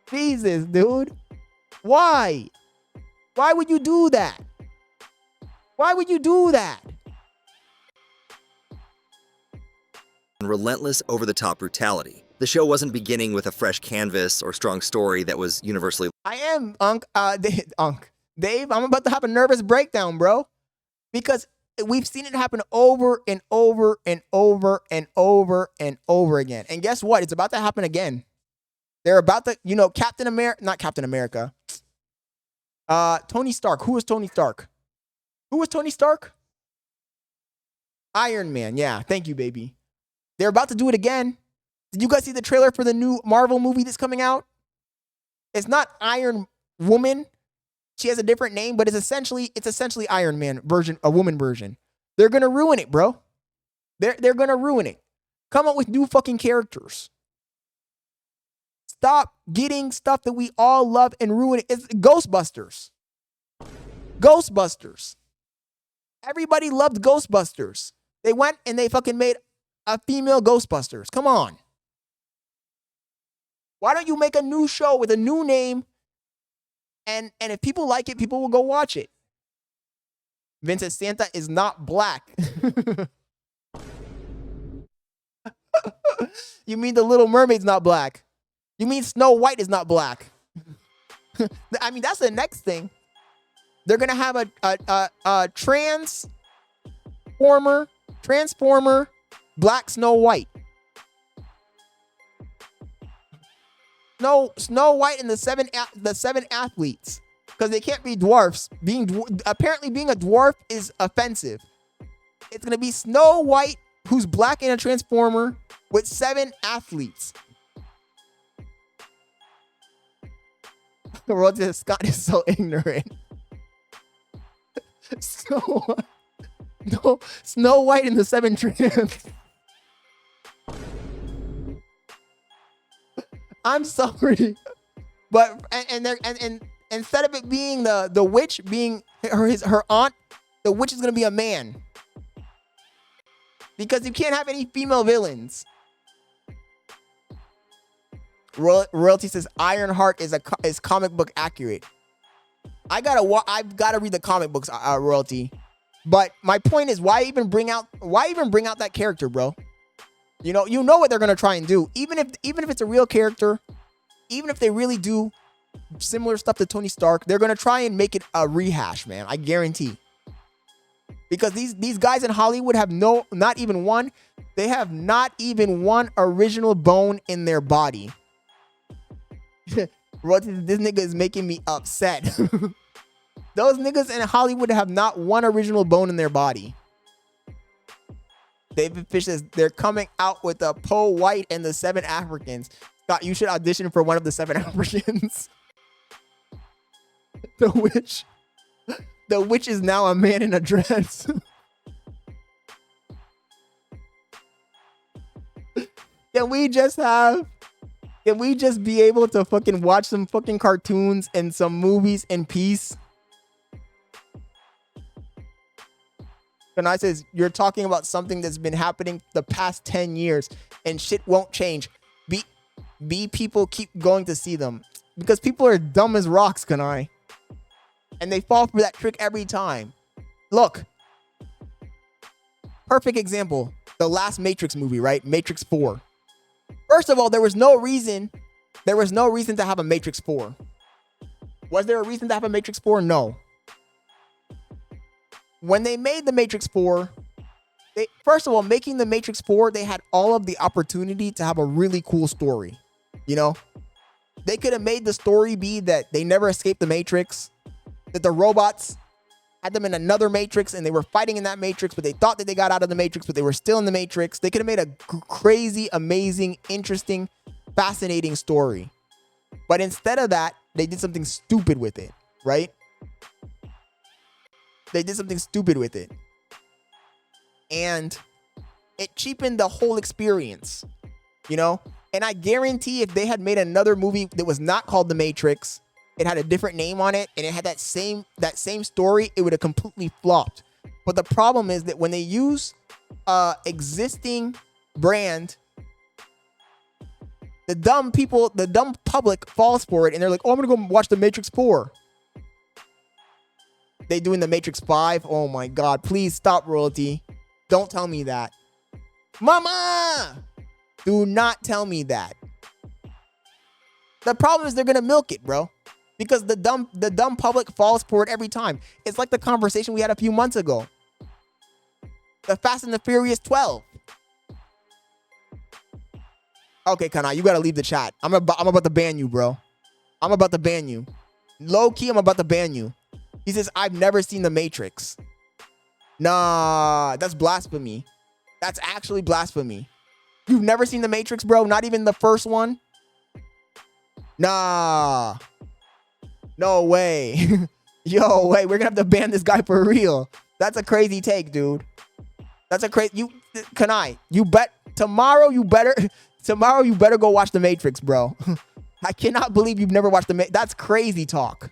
Jesus, dude. Why? Why would you do that? Why would you do that? Relentless, over-the-top brutality. The show wasn't beginning with a fresh canvas or strong story that was universally I am, Dave, I'm about to have a nervous breakdown, bro. Because we've seen it happen over and over and over and over and over again. And guess what? It's about to happen again. They're about to, Captain America, not Captain America. Tony Stark. Who is Tony Stark? Who is Tony Stark? Iron Man. Yeah, thank you, baby. They're about to do it again. Did you guys see the trailer for the new Marvel movie that's coming out? It's not Iron Woman. She has a different name, but it's essentially Iron Man version, a woman version. They're gonna ruin it, bro. They're gonna ruin it. Come up with new fucking characters. Stop getting stuff that we all love and ruin it. It's Ghostbusters. Ghostbusters. Everybody loved Ghostbusters. They went and they fucking made a female Ghostbusters. Come on. Why don't you make a new show with a new name? And if people like it, people will go watch it. Vincent Santa is not black. You mean the Little Mermaid's not black? You mean Snow White is not black? I mean, that's the next thing. They're gonna have a transformer black Snow White. Snow White and the seven athletes, because they can't be dwarfs. Apparently being a dwarf is offensive. It's gonna be Snow White, who's black and a transformer, with 7 athletes. The world says Scott is so ignorant. Snow White and the 7 trans. I'm sorry, but and instead of it being the witch being her aunt, the witch is gonna be a man, because you can't have any female villains. Royalty says Ironheart is comic book accurate. I've gotta read the comic books, Royalty. But my point is, why even bring out that character, bro? You know what they're gonna try and do. Even if it's a real character, even if they really do similar stuff to Tony Stark, they're gonna try and make it a rehash, man. I guarantee. Because these guys in Hollywood have not even one original bone in their body. This nigga is making me upset. Those niggas in Hollywood have not one original bone in their body. David Fish says they're coming out with a Poe White and the 7 Africans. Scott, you should audition for one of the 7 Africans. The witch is now a man in a dress. Can we just be able to fucking watch some fucking cartoons and some movies in peace? Kanai says, you're talking about something that's been happening the past 10 years and shit won't change. People keep going to see them. Because people are dumb as rocks, Kanai. And they fall for that trick every time. Look. Perfect example. The last Matrix movie, right? Matrix 4. First of all, there was no reason to have a Matrix 4. Was there a reason to have a Matrix 4? No. When they made the Matrix 4, first of all, making the Matrix 4, they had all of the opportunity to have a really cool story. They could have made the story be that they never escaped the Matrix, that the robots had them in another Matrix and they were fighting in that Matrix, but they thought that they got out of the Matrix, but they were still in the Matrix. They could have made a crazy, amazing, interesting, fascinating story. But instead of that, they did something stupid with it, right? They did something stupid with it. And it cheapened the whole experience, And I guarantee if they had made another movie that was not called The Matrix, it had a different name on it, and it had that same story, it would have completely flopped. But the problem is that when they use existing brand The dumb people, the dumb public falls for it, and they're like, "Oh, I'm gonna go watch The Matrix 4." They doing The Matrix 5. Oh my God! Please stop, royalty. Don't tell me that, Mama. Do not tell me that. The problem is they're gonna milk it, bro, because the dumb public falls for it every time. It's like the conversation we had a few months ago. The Fast and the Furious 12. Okay, Kana, you gotta leave the chat. I'm about to ban you, bro. I'm about to ban you. Low key, I'm about to ban you. He says, I've never seen The Matrix. Nah, that's blasphemy. That's actually blasphemy. You've never seen The Matrix, bro? Not even the first one? Nah. No way. Yo, wait, we're gonna have to ban this guy for real. That's a crazy take, dude. That's a crazy, Kanai, tomorrow you better go watch The Matrix, bro. I cannot believe you've never watched that's crazy talk.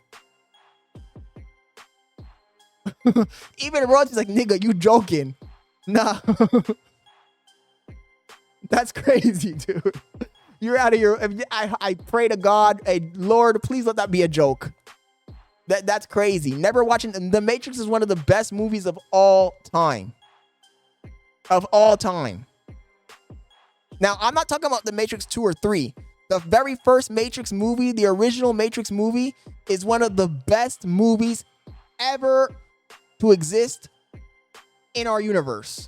Even Roach is like, nigga, you joking. Nah. That's crazy, dude. You're out of your, I pray to God, hey, Lord, please let that be a joke. That's crazy. Never watching, The Matrix is one of the best movies of all time. Of all time. Now, I'm not talking about The Matrix 2 or 3. The very first Matrix movie, the original Matrix movie, is one of the best movies ever to exist in our universe.